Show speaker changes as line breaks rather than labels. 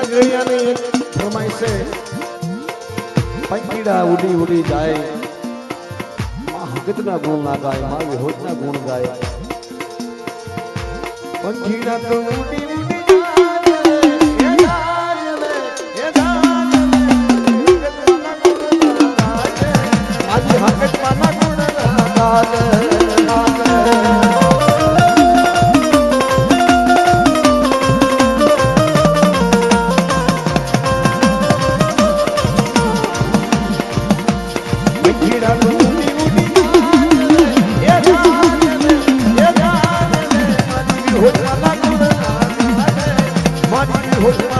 ગળિયાની એક ફરમાઈશ છે પંખીડા ઉડી ઉડી જાય માં હકતના ગુણ ના ગાય માં વિહોતના ગુણ ગાય પંખીડા તો ઉડી ઉડી Hola.